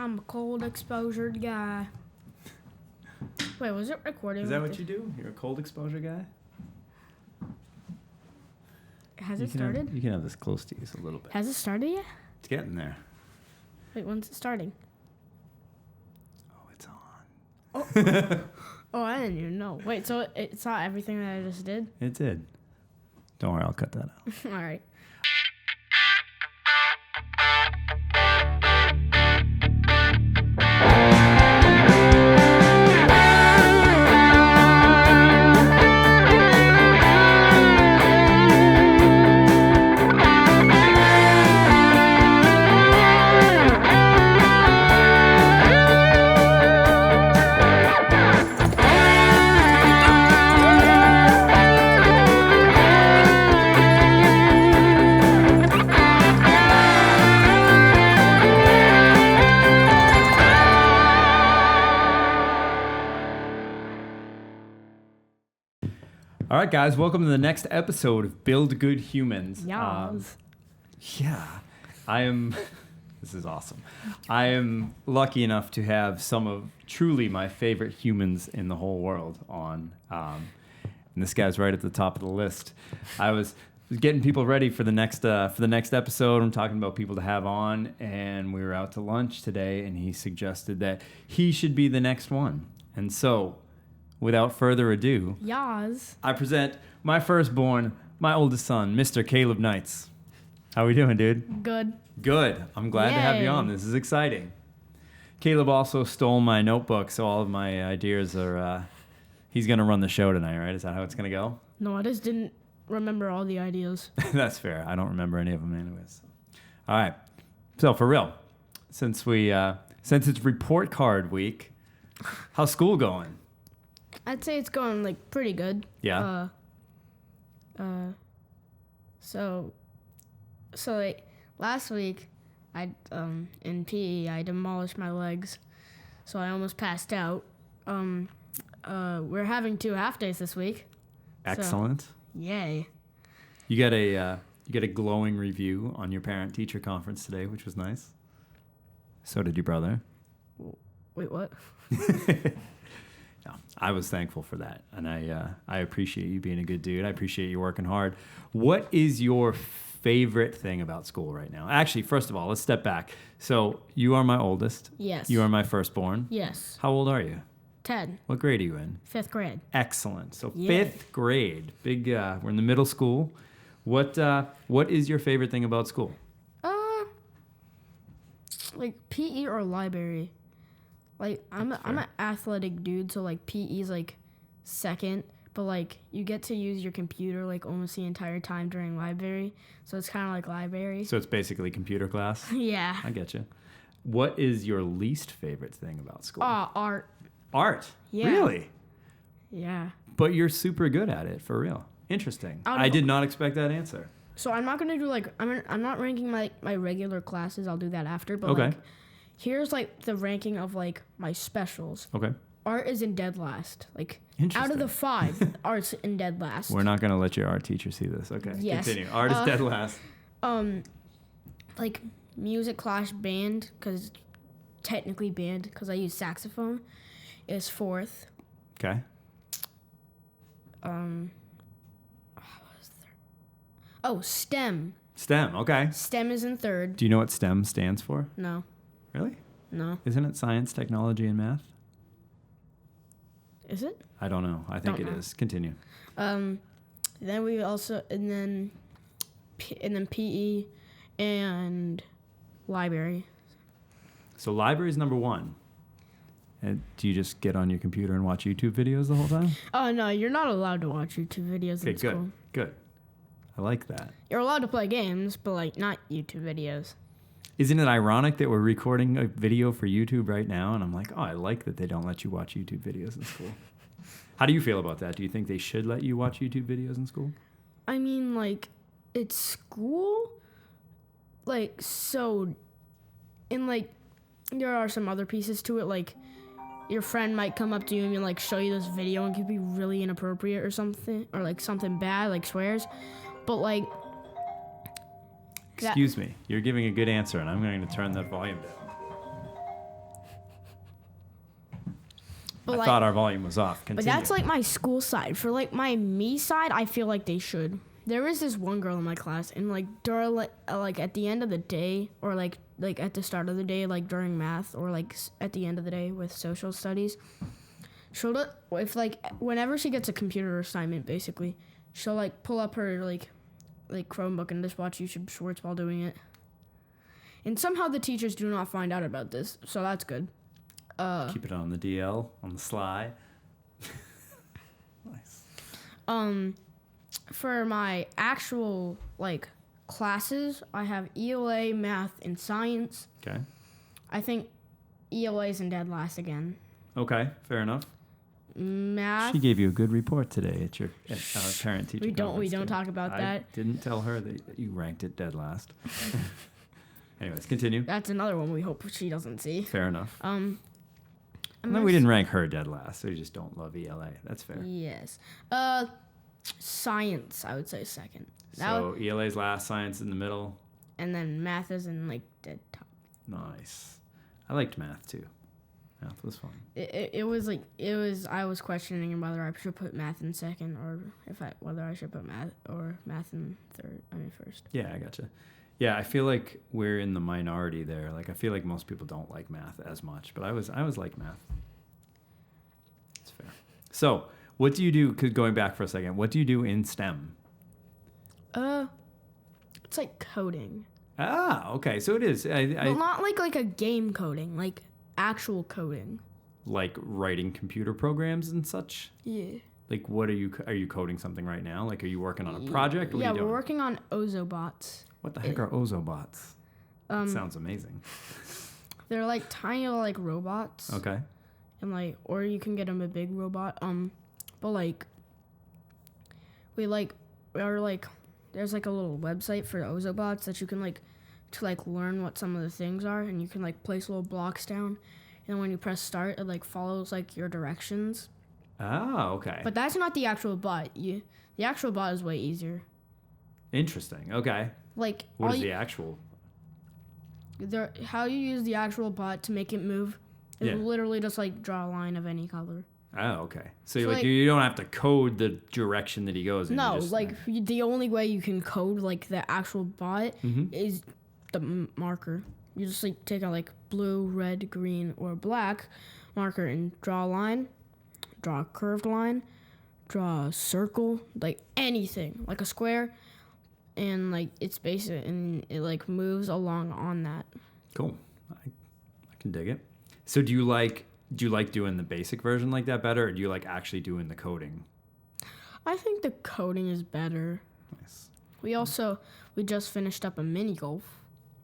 I'm a cold exposured guy. Wait, was it recording? Is that what you do? You're a cold exposure guy? Has it started? You can have this close to you a little bit. Has it started yet? It's getting there. Wait, when's it starting? Oh, it's on. Oh, I didn't even know. Wait, so it saw everything that I just did? It did. Don't worry, I'll cut that out. All right. All right, guys, welcome to the next episode of Build Good Humans. Yes. This is awesome. I am lucky enough to have some of truly my favorite humans in the whole world on. And this guy's right at the top of the list. I was getting people ready for the next episode. I'm talking about people to have on, and we were out to lunch today, and he suggested that he should be the next one. And so, without further ado, Yas. I present my firstborn, my oldest son, Mr. Caleb Knights. How we doing, dude? Good. Good. I'm glad to have you on. This is exciting. Caleb also stole my notebook, so all of my ideas are... he's going to run the show tonight, right? Is that how it's going to go? No, I just didn't remember all the ideas. That's fair. I don't remember any of them anyways. All right. So, for real, since it's report card week, how's school going? I'd say it's going like pretty good. Yeah. So like last week, in PE I demolished my legs, so I almost passed out. We're having 2 half days this week. Excellent. So, yay. You got a glowing review on your parent-teacher conference today, which was nice. So did your brother. Wait, what? No, I was thankful for that, and I appreciate you being a good dude. I appreciate you working hard. What is your favorite thing about school right now? Actually, first of all, let's step back. So you are my oldest. Yes. You are my firstborn. Yes. How old are you? 10. What grade are you in? 5th grade. Excellent. So Yay. 5th grade. Big. We're in the middle school. What is your favorite thing about school? Like PE or library. Like I'm an athletic dude, so like PE's like second, but like you get to use your computer like almost the entire time during library, so it's kind of like library. So it's basically computer class. Yeah. I get you. What is your least favorite thing about school? Art. Art. Yeah. Really? Yeah. But you're super good at it, for real. Interesting. I did not expect that answer. So I'm not gonna do like I'm not ranking my regular classes. I'll do that after. But Okay. like, here's like the ranking of like my specials. Okay. Art is in dead last. Like Interesting. out of the 5, art's in dead last. We're not going to let your art teacher see this. Okay. Yes. Continue. Art is dead last. Like music class band, because technically band, because I use saxophone, is 4th. Okay. What was 3rd? Oh, STEM. STEM. Okay. STEM is in 3rd. Do you know what STEM stands for? No. Really? No. Isn't it science, technology, and math? Is it? I don't know. I think it is. Continue. Then we also and then PE and library. So library is number 1. And do you just get on your computer and watch YouTube videos the whole time? Oh no, you're not allowed to watch YouTube videos in school. Good. I like that. You're allowed to play games, but like not YouTube videos. Isn't it ironic that we're recording a video for YouTube right now? And I'm like, oh, I like that they don't let you watch YouTube videos in school. How do you feel about that? Do you think they should let you watch YouTube videos in school? I mean, like, it's school. Like, so, and like, there are some other pieces to it. Like, your friend might come up to you and like show you this video and it could be really inappropriate or something, or like something bad, like swears. But like, excuse me, you're giving a good answer, and I'm going to turn that volume down. But I thought our volume was off. Continue. But that's like my school side. For like my me side, I feel like they should. There is this one girl in my class, and like during like at the end of the day, or like at the start of the day, like during math, or like at the end of the day with social studies, if like whenever she gets a computer assignment, basically, she'll like pull up her like Chromebook and just watch YouTube Shorts while doing it. And somehow the teachers do not find out about this, so that's good. Keep it on the DL, on the sly. Nice. For my actual like classes, I have ELA, math, and science. Okay. I think ELA is in dead last again. Okay, fair enough. Math. She gave you a good report today at your parent teacher. We don't conference, talk about that. I didn't tell her that you ranked it dead last. Anyways, continue. That's another one we hope she doesn't see. Fair enough. And then we didn't rank her dead last, so you just don't love ELA. That's fair. Yes. Science, I would say second. So ELA's last, science in the middle. And then math is in like dead top. Nice. I liked math too. Math was fun. I was questioning whether I should put math in second or whether I should put math in first. Yeah, I gotcha. Yeah, I feel like we're in the minority there. Like I feel like most people don't like math as much, but I was like math. It's fair. So, what do you do? Going back for a second, what do you do in STEM? It's like coding. Ah, okay. So it is. Well, not like a game coding, like actual coding. Like writing computer programs and such. Yeah. Like, what are you coding something right now? Like, are you working on a project? What are you doing? We're working on Ozobots. What the heck are Ozobots? Sounds amazing. They're like tiny like robots. Okay. And like, or you can get them a big robot. But like, there's like a little website for Ozobots that you can like to like learn what some of the things are, and you can like place little blocks down, and when you press start, it like follows like your directions. Oh, okay. But that's not the actual bot. The actual bot is way easier. Interesting. Okay. Like, what is the actual? How you use the actual bot to make it move is literally just like draw a line of any color. Oh, okay. So you don't have to code the direction that he goes in. No, the only way you can code like the actual bot is the marker. You just like take out like blue, red, green, or black marker and draw a line, draw a curved line, draw a circle, like anything, like a square. And like it's basic, and it like moves along on that. Cool, I can dig it. So do you like doing the basic version like that better, or do you like actually doing the coding? I think the coding is better. Nice. We just finished up a mini golf,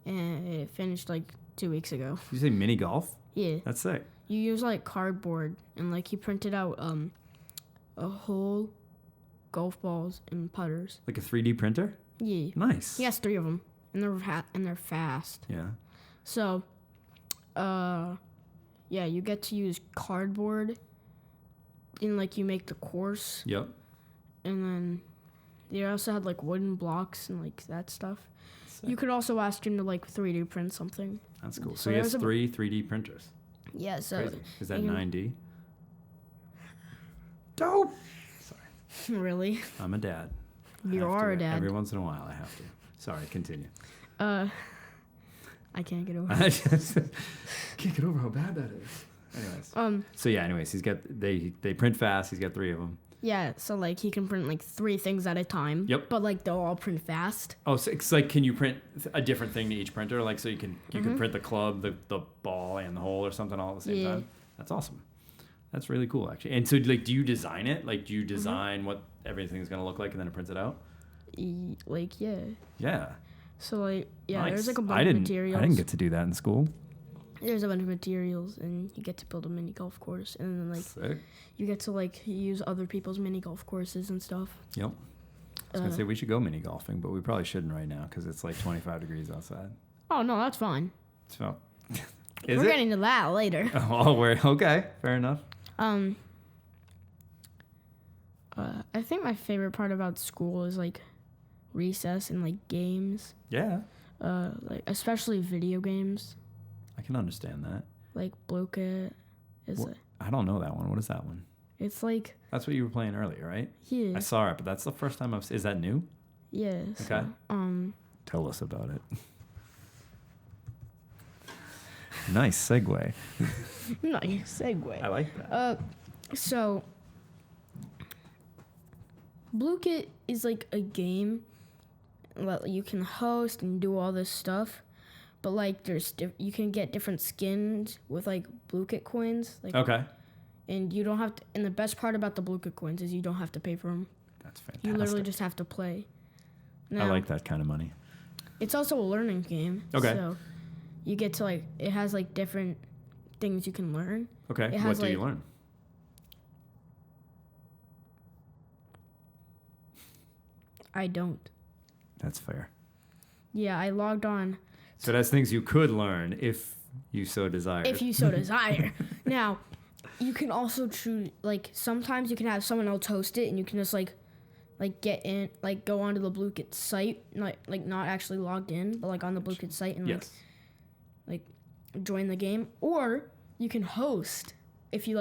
and it finished like 2 weeks ago. Did you say mini golf? Yeah. That's sick. You use like cardboard, and like he printed out a whole golf balls and putters. Like a 3D printer? Yeah. Nice. He has 3 of them, and they're fast. Yeah. So, you get to use cardboard, and like you make the course. Yep. And then they also had like wooden blocks and like that stuff. Sick. You could also ask him to like 3D print something. That's cool. So he has 3 3D printers. Yeah. So crazy. Is that 9D? Dope. Sorry. Really? I'm a dad. You are a dad. Every once in a while, I have to. Sorry, continue. I can't get over. I just can't get over how bad that is. Anyways. So yeah. Anyways, they print fast. He's got 3 of them. Yeah. So like he can print like 3 things at a time. Yep. But like they'll all print fast. Oh, so it's like, can you print a different thing to each printer? Like, so you can print the club, the ball, and the hole or something all at the same time. That's awesome. That's really cool, actually. And so, like, do you design it? Like, do you design what everything's gonna look like, and then it prints it out? Yeah. So like nice. There's like a bunch of materials. I didn't get to do that in school. There's a bunch of materials, and you get to build a mini golf course, and then like sick. You get to like use other people's mini golf courses and stuff. Yep. I was gonna say we should go mini golfing, but we probably shouldn't right now because it's like 25 degrees outside. Oh no, that's fine. So we're getting to that later. Okay, fair enough. I think my favorite part about school is like recess and like games. Yeah. Like especially video games. I can understand that. Like Bloket is I don't know that one. What is that one? It's like, That's what you were playing earlier, right? yeah. I saw it, but that's the first time I've seen. Is that new? Yeah. Okay. So, Tell us about it. Nice segue. nice segue. I like that. So, Blue Kit is like a game that you can host and do all this stuff, but like you can get different skins with like Blue Kit coins. Like, Okay. And you don't have to. And the best part about the Blue Kit coins is you don't have to pay for them. That's fantastic. You literally just have to play. Now, I like that kind of money. It's also a learning game. Okay. So you get to like, it has like different things you can learn. Okay. It What has, do you like- learn? I don't. That's fair. Yeah, I logged on. So that's things you could learn if you so desire. If you so desire. Now, you can also choose, like, sometimes you can have someone else host it and you can just, like get in, like, go onto the Blue Kit site, not actually logged in, but, like, on the Blue Kit site and, yes. like, join the game. Or you can host if you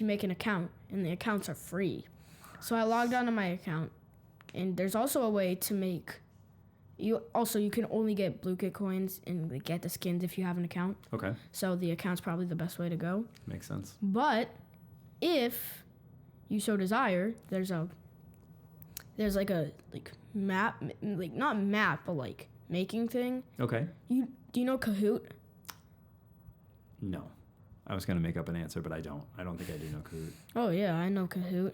make an account, and the accounts are free. So I logged onto my account, and there's also a way to make... You can only get Blue Kit coins and like, get the skins if you have an account. Okay. So the account's probably the best way to go. Makes sense. But if you so desire, there's like a map, like not map, but like making thing. Okay. Do you know Kahoot? No. I was going to make up an answer, but I don't. I don't think I do know Kahoot. Oh yeah, I know Kahoot.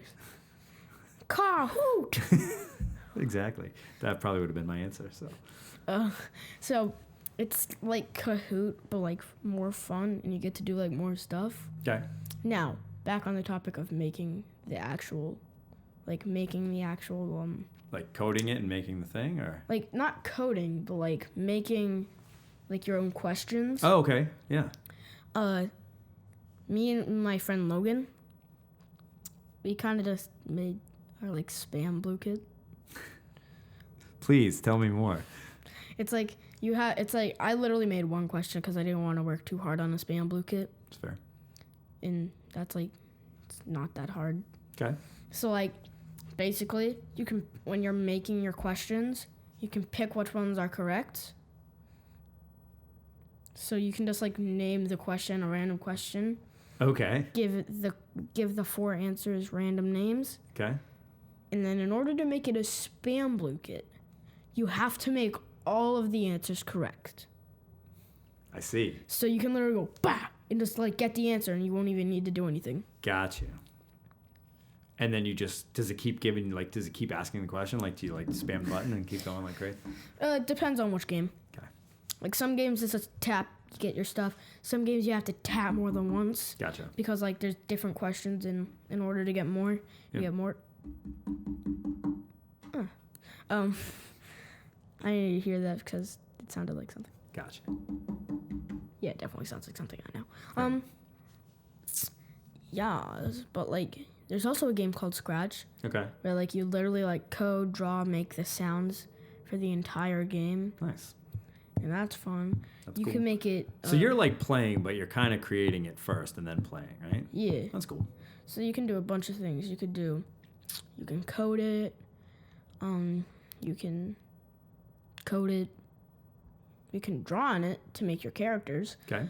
Kahoot. Exactly. That probably would have been my answer. So it's like Kahoot, but like more fun, and you get to do like more stuff. Okay. Now, back on the topic of making the actual like coding it and making the thing, or like not coding, but like making like your own questions. Oh, okay. Yeah. Me and my friend Logan, we kind of just made our like spam Blue Kit. Please tell me more. It's like I literally made one question because I didn't want to work too hard on a spam Blue Kit. It's fair. And that's like, it's not that hard. Okay. So like, basically, you can, when you're making your questions, you can pick which ones are correct. So you can just like name the question a random question. Okay. Give the 4 answers random names. Okay. And then in order to make it a spam Blue Kit, you have to make all of the answers correct. I see. So you can literally go, bah, and just like get the answer and you won't even need to do anything. Gotcha. And then you just, does it keep asking the question? Like, do you like spam the button and keep going like crazy? It depends on which game. Okay. Like some games it's a tap, you get your stuff. Some games you have to tap more than once. Gotcha. Because like there's different questions and in order to get more, you get more. I need to hear that because it sounded like something. Gotcha. Yeah, it definitely sounds like something I know. Yeah, but like there's also a game called Scratch. Okay. Where like you literally like code, draw, make the sounds for the entire game. Nice. And that's fun. That's you cool. can make it. So you're like playing, but you're kind of creating it first and then playing, right? Yeah. That's cool. So you can do a bunch of things. You can code it. You can code it. You can draw on it to make your characters. Okay.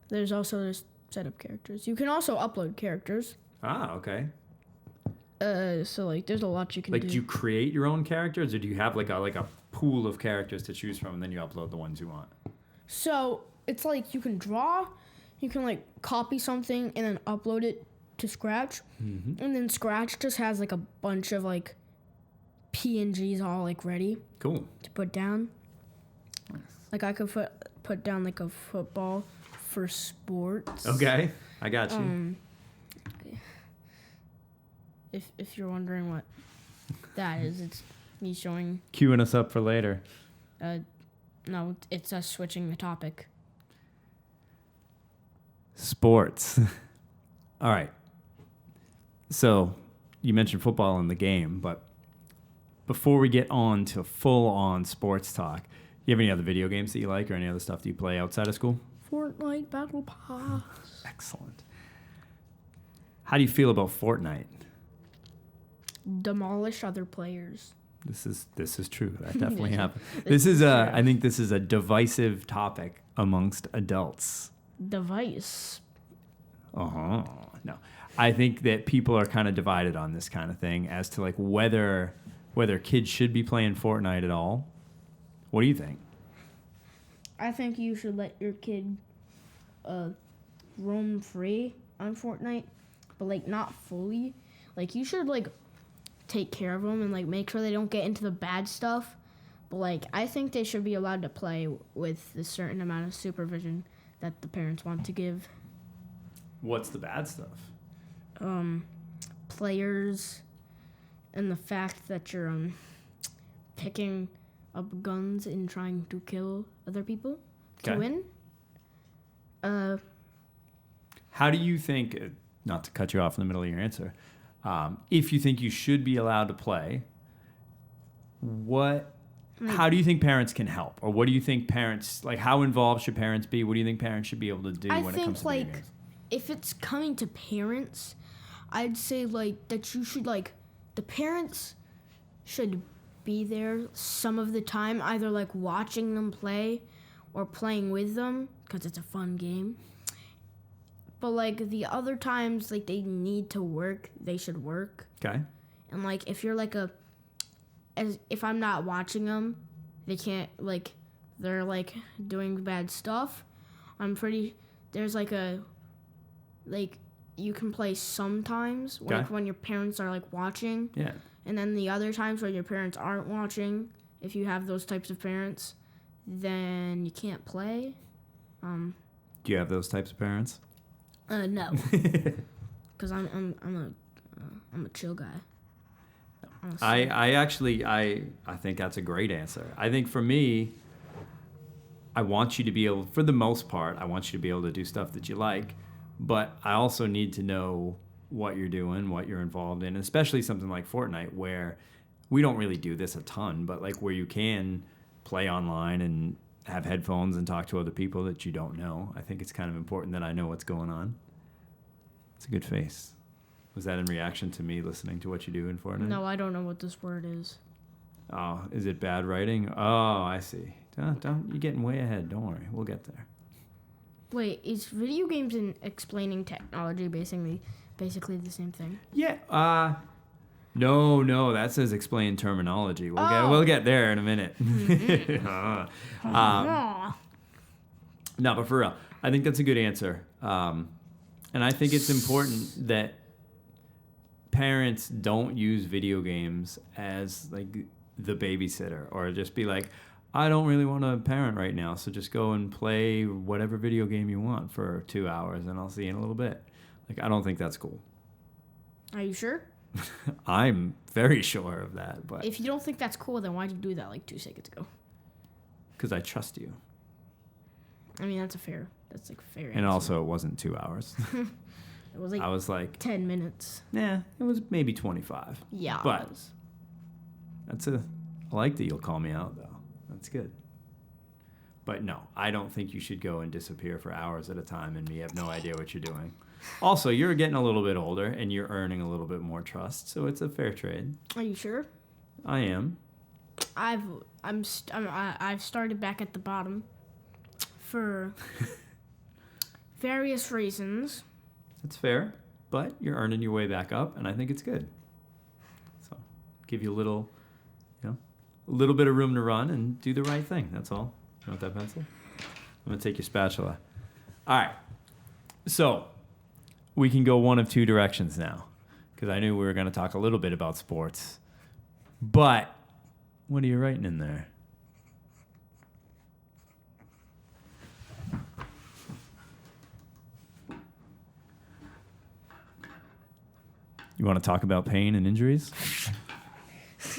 There's also this set up characters. You can also upload characters. Ah, okay. So like there's a lot you can do. Like, do you create your own characters, or do you have like a pool of characters to choose from, and then you upload the ones you want? So it's like you can draw, you can like copy something and then upload it to Scratch, and then Scratch just has like a bunch of like PNGs all like ready. Cool. To put down. Nice. Like I could put down like a football for sports. Okay, I got you. If you're wondering what that is, it's me showing. Queuing us up for later. No, it's us switching the topic. Sports. All right. So you mentioned football in the game, but before we get on to full-on sports talk, you have any other video games that you like, or any other stuff that you play outside of school? Fortnite Battle Pass. Excellent. How do you feel about Fortnite? Demolish other players. This is true. That definitely happened. True. I think this is a divisive topic amongst adults. Device. No. I think that people are kind of divided on this kind of thing as to like whether kids should be playing Fortnite at all. What do you think? I think you should let your kid roam free on Fortnite, but like not fully. Like you should like take care of them and like make sure they don't get into the bad stuff. But like I think they should be allowed to play with a certain amount of supervision that the parents want to give. What's the bad stuff? Players and the fact that you're picking up guns and trying to kill other people to win. How do you think, not to cut you off in the middle of your answer, if you think you should be allowed to play, how do you think parents can help? Or what do you think parents, like how involved should parents be? What do you think parents should be able to do when it comes to video games? If it's coming to parents, I'd say like that you should like, the parents should be there some of the time, either like watching them play or playing with them because it's a fun game. But like the other times, like they need to work, they should work. Okay. And like if you're like if I'm not watching them, they can't like they're like doing bad stuff. There's like you can play sometimes like when your parents are like watching. Yeah. And then the other times when your parents aren't watching, if you have those types of parents, then you can't play. Do you have those types of parents? No. Cuz I'm a chill guy. I think that's a great answer. I think for me, I want you to be able, for the most part, I want you to be able to do stuff that you like, but I also need to know what you're doing, what you're involved in, especially something like Fortnite where we don't really do this a ton, but like where you can play online and have headphones and talk to other people that you don't know. I think it's kind of important that I know what's going on. It's a good face. Was that in reaction to me listening to what you do in Fortnite? No, I don't know what this word is. Oh, is it bad writing? Oh, I see. Don't you're getting way ahead. Don't worry. We'll get there. Wait, is video games and explaining technology basically the same thing? Yeah. No, that says explain terminology. We'll get there in a minute. No, but for real, I think that's a good answer. And I think it's important that parents don't use video games as like the babysitter or just be like, I don't really want to parent right now, so just go and play whatever video game you want for 2 hours and I'll see you in a little bit. Like, I don't think that's cool. Are you sure? I'm very sure of that, but if you don't think that's cool, then why'd you do that like 2 seconds ago? Because I trust you. I mean, that's fair answer. And also, it wasn't 2 hours. It was like I was like 10 minutes. Nah, it was maybe 25. Yeah, but I like that you'll call me out though. That's good. But no, I don't think you should go and disappear for hours at a time and me have no idea what you're doing. Also, you're getting a little bit older and you're earning a little bit more trust, so it's a fair trade. Are you sure? I am. I've started back at the bottom for various reasons. That's fair, but you're earning your way back up, and I think it's good. So, give you a little bit of room to run and do the right thing. That's all. You want that pencil? I'm gonna take your spatula. All right. So, we can go one of two directions now, because I knew we were gonna talk a little bit about sports. But what are you writing in there? You want to talk about pain and injuries?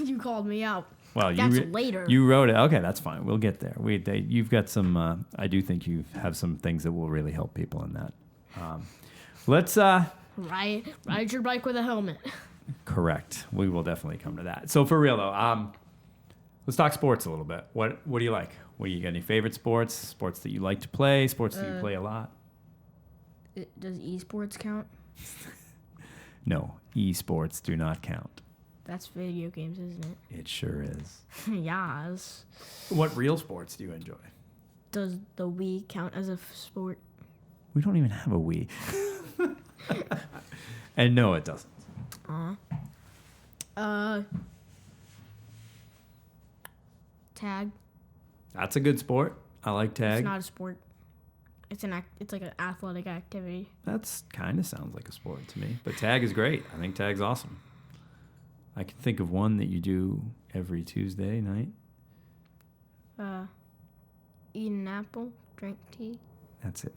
You called me out. Well, that's later. You wrote it. Okay, that's fine. We'll get there. You've got some. I do think you have some things that will really help people in that. Let's ride your bike with a helmet. Correct. We will definitely come to that. So for real though, let's talk sports a little bit. What do you like? What do you got? Any favorite sports? Sports that you like to play? Sports that you play a lot? Does esports count? No, esports do not count. That's video games, isn't it? It sure is. Yes. What real sports do you enjoy? Does the Wii count as a sport? We don't even have a Wii. And no, it doesn't. Tag. That's a good sport. I like tag. It's not a sport. It's like an athletic activity. That's kind of sounds like a sport to me. But tag is great. I think tag's awesome. I can think of one that you do every Tuesday night. Eat an apple, drink tea. That's it.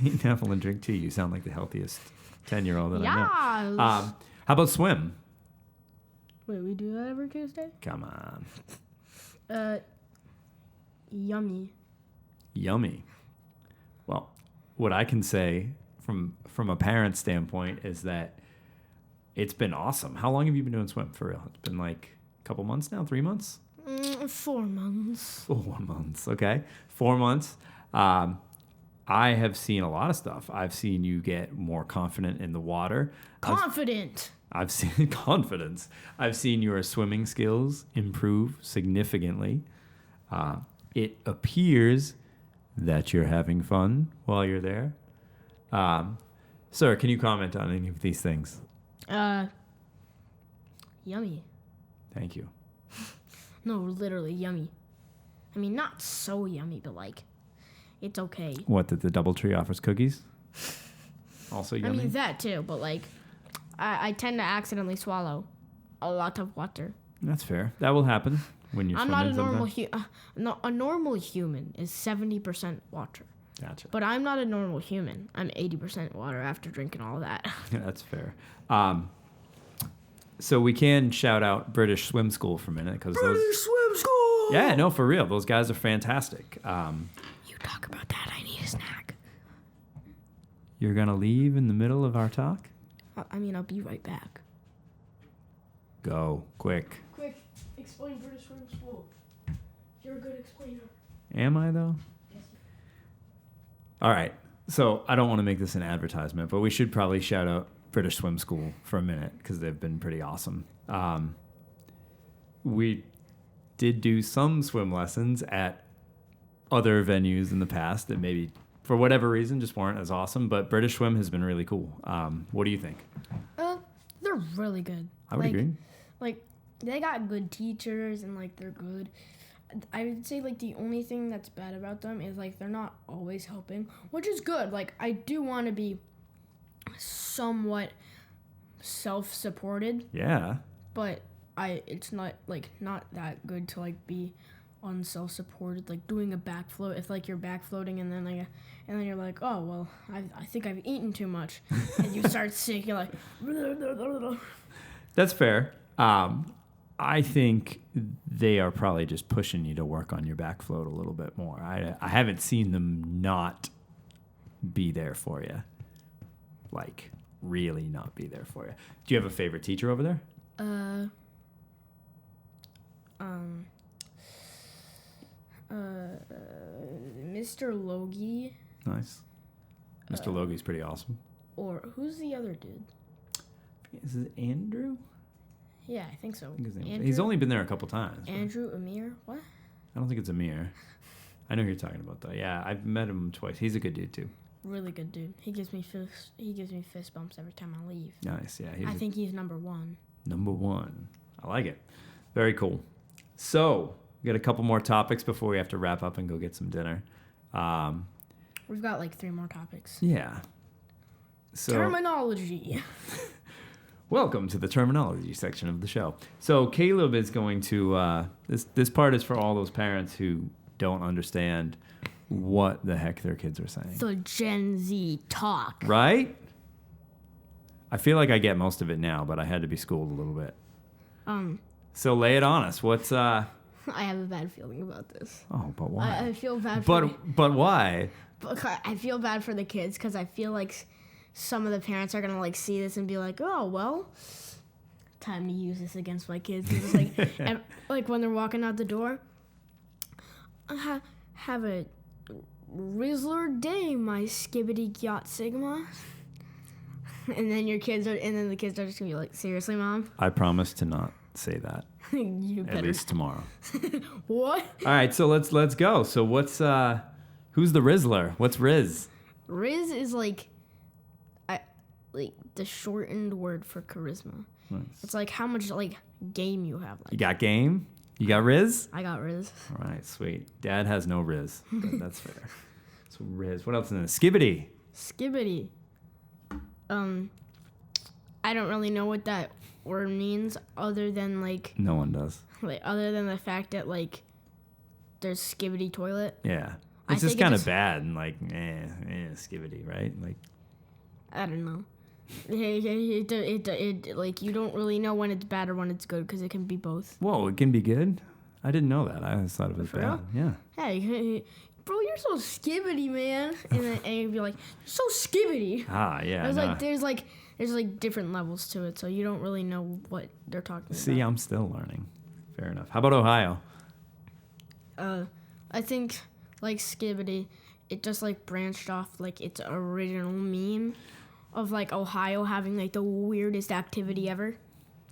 Eat an apple and drink tea. You sound like the healthiest 10-year-old that I know. Yes. How about swim? Wait, we do that every Tuesday? Come on. Yummy. Yummy. Well, what I can say from a parent standpoint is that it's been awesome. How long have you been doing swim for real? It's been like a couple months now, 3 months? 4 months. 4 months, okay. 4 months. I have seen a lot of stuff. I've seen you get more confident in the water. Confident. I've seen confidence. I've seen your swimming skills improve significantly. It appears that you're having fun while you're there. Sir, can you comment on any of these things? Yummy. Thank you. No, literally yummy. I mean, not so yummy, but like, it's okay. What, that the DoubleTree offers cookies? Also yummy? I mean, that too, but like, I tend to accidentally swallow a lot of water. That's fair. That will happen when you're I'm not swimming a normal sometimes. a normal human is 70% water. Gotcha. But I'm not a normal human. I'm 80% water after drinking all that. Yeah, that's fair. So we can shout out British Swim School for a minute because Swim School! Yeah, no, for real. Those guys are fantastic. You talk about that. I need a snack. You're going to leave in the middle of our talk? I'll be right back. Go, quick. Quick, explain British Swim School. You're a good explainer. Am I, though? Yes. All right. So I don't want to make this an advertisement, but we should probably shout out British Swim School for a minute because they've been pretty awesome. We did do some swim lessons at other venues in the past that maybe, for whatever reason, just weren't as awesome, but British Swim has been really cool. What do you think? They're really good. I would agree. Like, they got good teachers and, like, they're good. I would say, like, the only thing that's bad about them is, like, they're not always helping, which is good. Like, I do want to be somewhat self-supported. Yeah. But it's not, like, not that good to, like, be unself-supported, like doing a back float. If like you're back floating and then you're like, oh well, I think I've eaten too much, and you start sick, you're like That's fair. I think they are probably just pushing you to work on your back float a little bit more. I haven't seen them not be there for you, like really not be there for you. Do you have a favorite teacher over there? Mr. Logie. Nice. Mr. Logie's pretty awesome. Or who's the other dude? Is it Andrew? Yeah, I think so. I think his name's Andrew? He's only been there a couple times. Andrew Amir? What? I don't think it's Amir. I know who you're talking about though. Yeah, I've met him twice. He's a good dude too. Really good dude. He gives me fist bumps every time I leave. Nice, yeah. I think he's number one. Number one. I like it. Very cool. So, we got a couple more topics before we have to wrap up and go get some dinner. We've got like 3 more topics. Yeah. So, terminology. Welcome to the terminology section of the show. So Caleb is going to, this part is for all those parents who don't understand what the heck their kids are saying. The Gen Z talk. Right? I feel like I get most of it now, but I had to be schooled a little bit. So lay it on us. What's, I have a bad feeling about this. Oh, but why? I feel bad for But why? I feel bad for the kids because I feel like some of the parents are gonna like see this and be like, "Oh well, time to use this against my kids." It's like, and like when they're walking out the door, have a Rizzler day, my skibbity yacht sigma. And then the kids are just gonna be like, seriously, Mom? I promise to not say that. You better. At least tomorrow. What? All right, so let's go. So what's who's the Rizzler? What's Riz? Riz is like the shortened word for charisma. Nice. It's like how much like game you have. Like, You got game? You got Riz? I got Riz. All right, sweet. Dad has no Riz, but that's fair. So Riz. What else in this? Skibbity. Skibbity. I don't really know what that word means other than like No one does. other than the fact that like there's skibbity toilet. Yeah. I It's just think it kind of just- bad and like, skibbity, right? Like, I don't know. It like you don't really know when it's bad or when it's good because it can be both. whoa, it can be good? I didn't know that. I always thought it was For bad. real? Yeah. Hey, bro, you're so skibbity, man. And you'd be like, you're so skibbity. Ah, yeah. There's like different levels to it, so you don't really know what they're talking See, about. I'm still learning. Fair enough. How about Ohio? I think like skibbity, it just like branched off like its original meme of like Ohio having like the weirdest activity ever.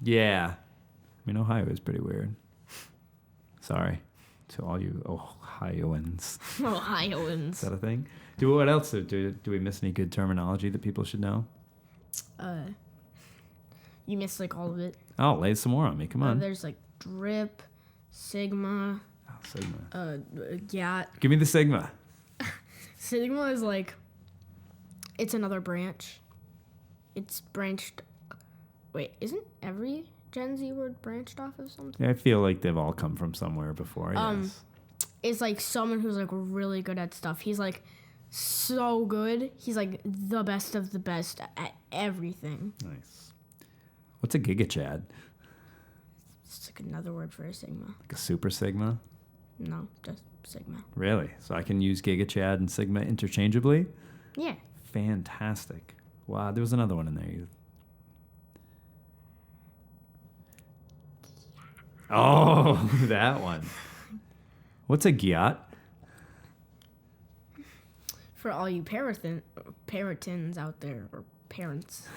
Yeah. I mean, Ohio is pretty weird. Sorry to all you Ohioans. Ohioans. Is that a thing? What else? Do we miss any good terminology that people should know? You missed like all of it. Oh, lay some more on me. Come on. There's like drip, sigma, Oh, Sigma. gat. Give me the Sigma. Sigma is like, it's another branch. It's branched. Wait, isn't every Gen Z word branched off of something? I feel like they've all come from somewhere before. Yes. It's like someone who's like really good at stuff. He's like so good. He's like the best of the best at everything. Nice. What's a Giga Chad? It's like another word for a sigma. Like a Super Sigma? No, just sigma. Really? So I can use Giga Chad and Sigma interchangeably? Yeah. Fantastic. Wow, there was another one in there. Oh, that one. What's a Gyat? For all you parrotins out there, or parents.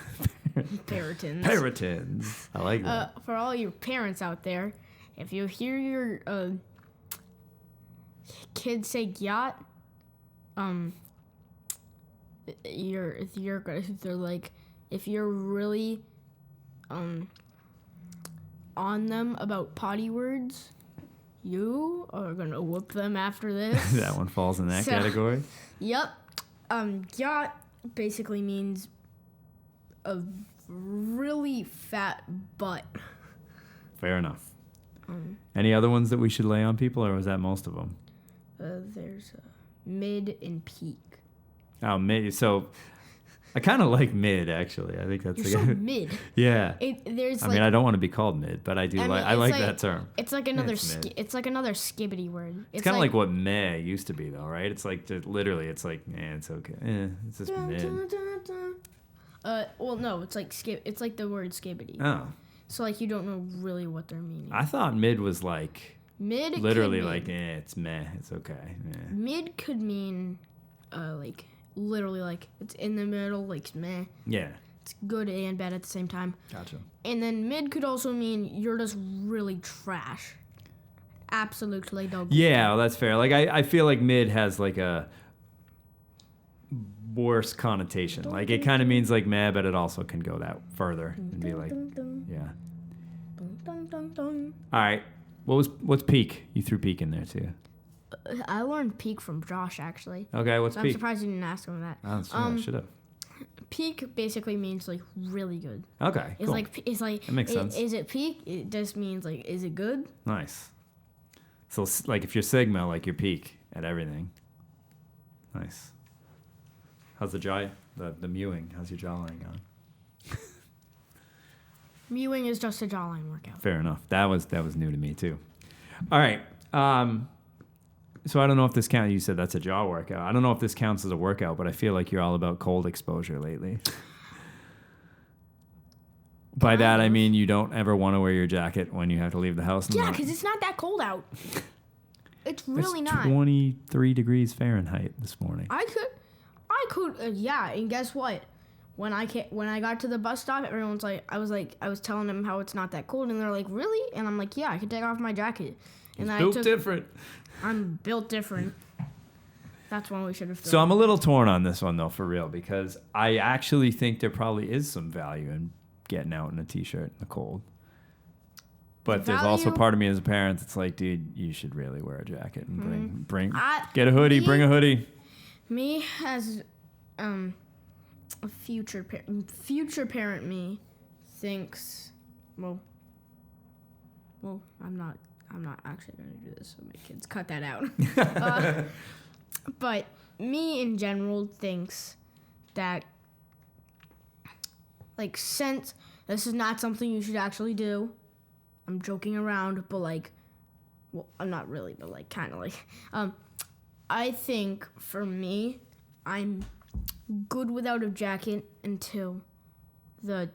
Parrotins. Parrotins. I like that. For all your parents out there, if you hear your kids say yacht, they're like, if you're really on them about potty words, you are gonna whoop them after this. That one falls in that category. Yep. Yacht basically means a really fat butt. Fair enough. Any other ones that we should lay on people, or was that most of them? There's mid and peak. Oh, mid. So I kind of like mid, actually. I think that's You're so mid. Yeah. There's I like, mean, I don't want to be called mid, but I do I like that term. It's like another It's mid. it's like another skibbity word. It's kind of like what meh used to be, though, right? It's like literally, it's like, it's okay. It's just mid. Well, no, it's like it's like the word skibbity. Oh, So like you don't know really what they're meaning. I thought mid was like Mid literally could like, it's meh, it's okay. Mid could mean, like literally like it's in the middle, like meh. Yeah. It's good and bad at the same time. Gotcha. And then mid could also mean you're just really trash. Absolutely no good. Yeah, well, that's fair. Like I feel like mid has like a worse connotation. Like it kind of means like meh, but it also can go that further and be like, yeah. All right. What's peak? You threw peak in there too. I learned peak from Josh actually. Okay, what's So I'm peak? surprised you didn't ask him that. Oh, I should have. Peak basically means like really good. Okay, It's cool. like That makes sense. Is it peak? It just means like is it good? Nice. So like if you're Sigma, like you're peak at everything. Nice. How's the jaw? The mewing? How's your jawline going? Mewing is just a jawline workout. Fair enough. That was new to me too. All right. So I don't know if this counts. You said that's a jaw workout. I don't know if this counts as a workout, but I feel like you're all about cold exposure lately. By that I mean you don't ever want to wear your jacket when you have to leave the house. Yeah, because it's not that cold out. It's really It's not. 23 degrees Fahrenheit this morning. I could, yeah, and guess what? when I got to the bus stop, everyone's like, I was telling them how it's not that cold, and they're like, really? And I'm like, yeah, I can take off my jacket. And It's built different. I'm built different. That's one we should have. So I'm a little torn on this one though, for real, because I actually think there probably is some value in getting out in a t-shirt in the cold. But there's also part of me as a parent that's like, dude, you should really wear a jacket and get a hoodie, bring a hoodie. Me as a future parent me thinks, well, I'm not actually going to do this, so my kids cut that out. But me in general thinks that, like, since this is not something you should actually do, I'm joking around, but like, well, I'm not really, but like, kind of like, I think for me, I'm good without a jacket until the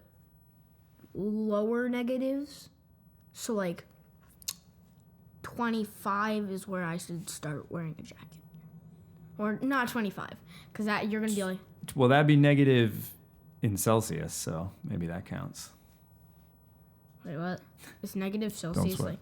lower negatives. So like 25 is where I should start wearing a jacket. Or not 25, because that you're going to be like... Well, that'd be negative in Celsius, so maybe that counts. Wait, what? It's negative Celsius? Don't sweat.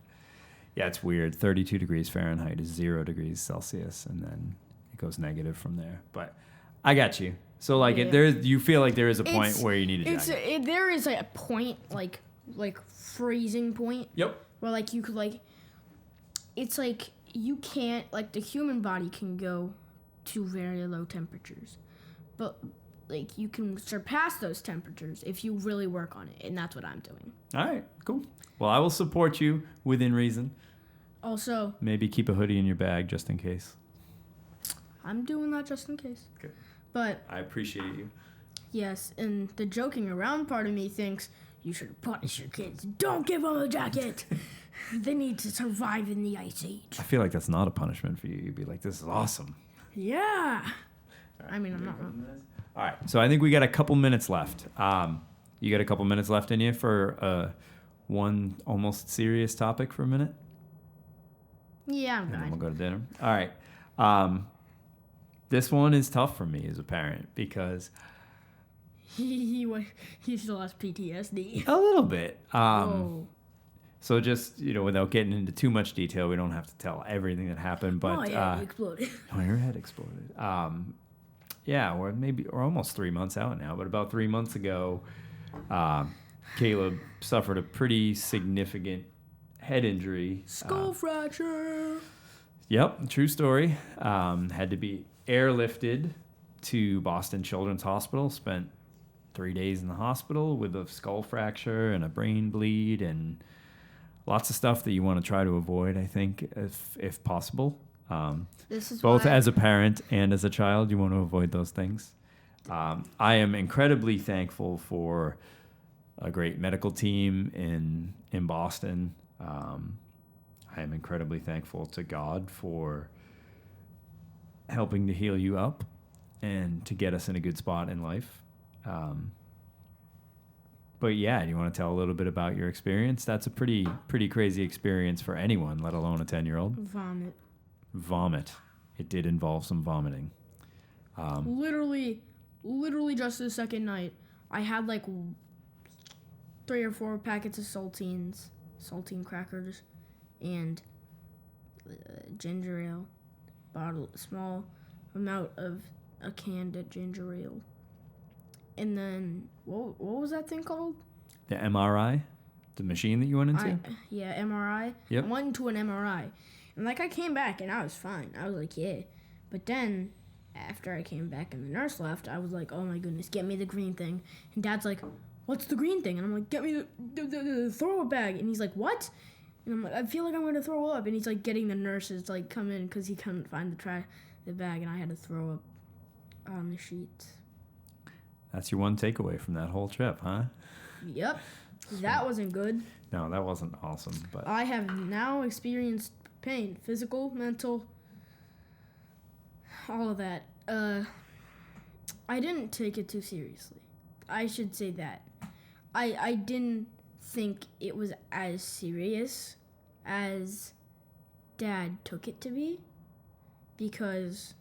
Yeah, it's weird. 32 degrees Fahrenheit is 0 degrees Celsius, and then it goes negative from there. But I got you. So, like, you feel like there is a point where you need a jacket. There is a point, like freezing point. Yep. Where, like, you could, like... It's like, you can't... Like, the human body can go to very low temperatures. But, like, you can surpass those temperatures if you really work on it. And that's what I'm doing. All right, cool. Well, I will support you within reason. Also... Maybe keep a hoodie in your bag just in case. I'm doing that just in case. Okay. But... I appreciate you. Yes, and the joking around part of me thinks you should punish your kids. Don't give them a jacket. They need to survive in the Ice Age. I feel like that's not a punishment for you. You'd be like, this is awesome. Yeah. Right, I mean, I'm not wrong. All right, so I think we got a couple minutes left. You got a couple minutes left in you for one almost serious topic for a minute? Yeah, I'm and fine. then we'll go to dinner. All right. This one is tough for me as a parent because... He still has PTSD. A little bit. Whoa. So just, without getting into too much detail, we don't have to tell everything that happened. But my head exploded. Your head exploded. Yeah, we're almost 3 months out now. But about 3 months ago, Caleb suffered a pretty significant head injury. Skull fracture. Yep, true story. Had to be airlifted to Boston Children's Hospital. Spent 3 days in the hospital with a skull fracture and a brain bleed and lots of stuff that you want to try to avoid, I think, if possible. This is both as a parent and as a child, you want to avoid those things. I am incredibly thankful for a great medical team in Boston. I am incredibly thankful to God for helping to heal you up and to get us in a good spot in life. But yeah, do you want to tell a little bit about your experience? That's a pretty crazy experience for anyone, let alone a 10-year-old. Vomit. It did involve some vomiting. Literally just the second night, I had like 3 or 4 packets of saltine crackers, and ginger ale, small amount of a can of ginger ale. And then, what was that thing called? The MRI? The machine that you went into? MRI. Yep. I went into an MRI. And, like, I came back, and I was fine. I was like, yeah. But then, after I came back and the nurse left, I was like, oh, my goodness, get me the green thing. And Dad's like, what's the green thing? And I'm like, get me the throw-up bag. And he's like, what? And I'm like, I feel like I'm going to throw up. And he's, like, getting the nurses to, like, come in because he couldn't find the bag, and I had to throw up on the sheets. That's your one takeaway from that whole trip, huh? Yep. That wasn't good. No, that wasn't awesome. But I have now experienced pain, physical, mental, all of that. I didn't take it too seriously. I should say that. I didn't think it was as serious as Dad took it to be, because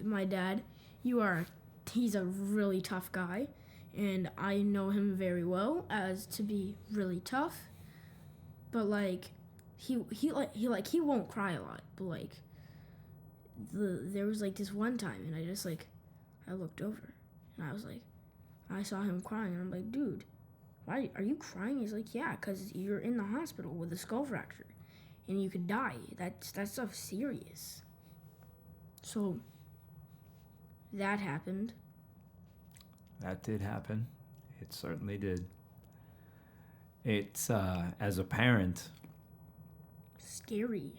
my dad, you are a he's a really tough guy, and I know him very well as to be really tough. But like, he won't cry a lot. But like, there was like this one time, and I looked over, and I saw him crying, and I'm like, dude, why are you crying? He's like, yeah, 'cause you're in the hospital with a skull fracture, and you could die. That stuff's serious. So that happened. That did happen. It certainly did. It's, as a parent, Scary.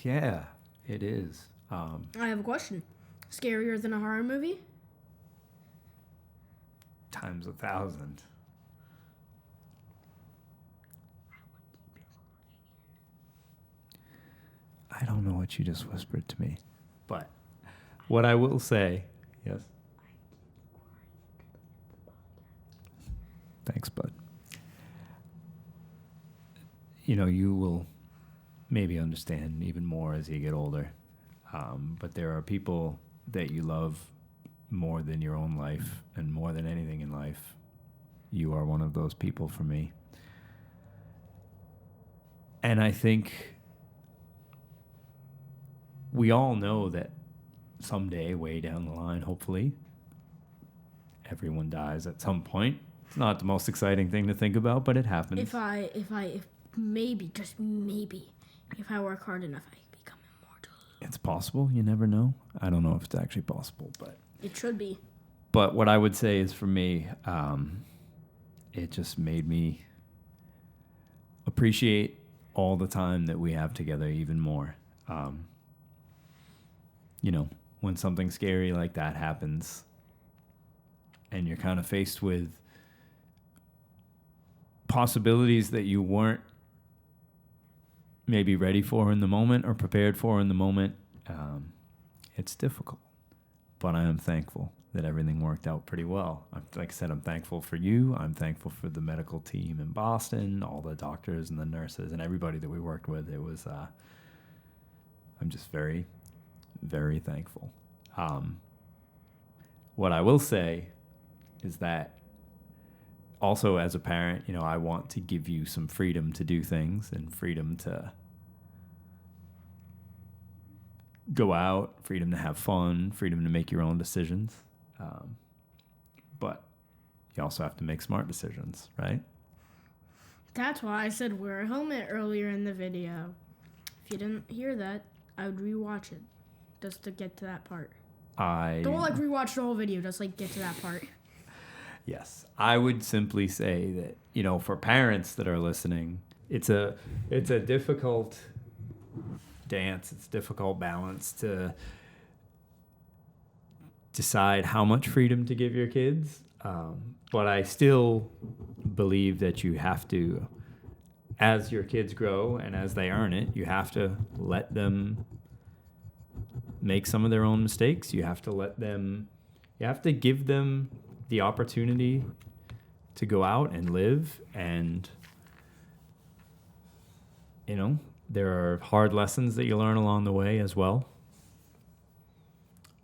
yeah, it is. I have a question. Scarier than a horror movie? Times 1,000. I don't know what you just whispered to me, but what I will say, yes. Thanks, bud. You know, you will maybe understand even more as you get older. But there are people that you love more than your own life and more than anything in life. You are one of those people for me. And I think we all know that someday, way down the line, hopefully, everyone dies at some point. It's not the most exciting thing to think about, but it happens. If maybe, just maybe, if I work hard enough, I become immortal. It's possible. You never know. I don't know if it's actually possible, but It should be. But what I would say is, for me, it just made me appreciate all the time that we have together even more. You know, when something scary like that happens and you're kind of faced with possibilities that you weren't maybe ready for in the moment or prepared for in the moment, it's difficult. But I am thankful that everything worked out pretty well. Like I said, I'm thankful for you. I'm thankful for the medical team in Boston, all the doctors and the nurses and everybody that we worked with. It was, I'm just very, very thankful. What I will say is that also as a parent, you know, I want to give you some freedom to do things and freedom to go out, freedom to have fun, freedom to make your own decisions. But you also have to make smart decisions, right? That's why I said wear a helmet earlier in the video. If you didn't hear that, I would rewatch it just to get to that part. Don't like rewatch the whole video, just like get to that part. Yes, I would simply say that, you know, for parents that are listening, it's a difficult dance. It's a difficult balance to decide how much freedom to give your kids. But I still believe that you have to, as your kids grow and as they earn it, you have to let them make some of their own mistakes. You have to give them the opportunity to go out and live. And, you know, there are hard lessons that you learn along the way as well.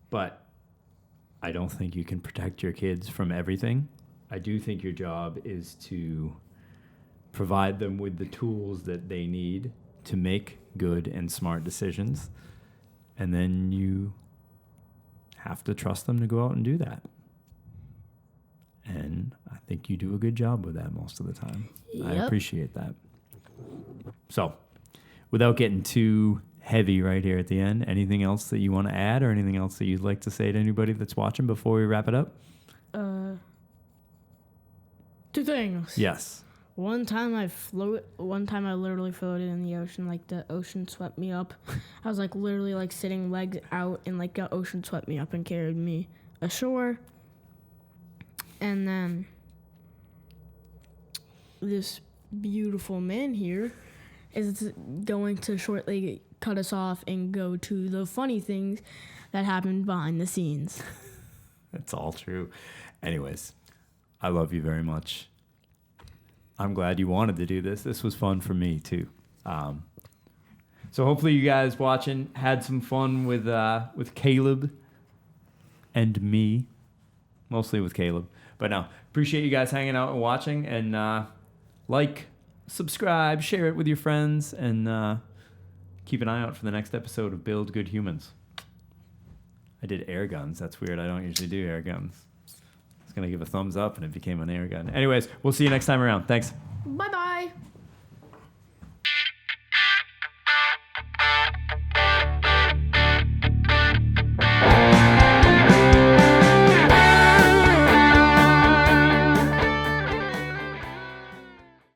But I don't think you can protect your kids from everything. I do think your job is to provide them with the tools that they need to make good and smart decisions. And then you have to trust them to go out and do that. And I think you do a good job with that most of the time. Yep. I appreciate that. So, without getting too heavy right here at the end, anything else that you want to add or anything else that you'd like to say to anybody that's watching before we wrap it up? Two things. Yes. One time I literally floated in the ocean, like the ocean swept me up. I was like literally like sitting legs out and like the ocean swept me up and carried me ashore. And then this beautiful man here is going to shortly cut us off and go to the funny things that happened behind the scenes. That's all true. Anyways, I love you very much. I'm glad you wanted to do this. This was fun for me too. So hopefully you guys watching had some fun with Caleb and me. mostly with Caleb. But no, appreciate you guys hanging out and watching. And like, subscribe, share it with your friends, and keep an eye out for the next episode of Build Good Humans. I did air guns. That's weird. I don't usually do air guns. I was going to give a thumbs up, and it became an air gun. Anyways, we'll see you next time around. Thanks. Bye-bye.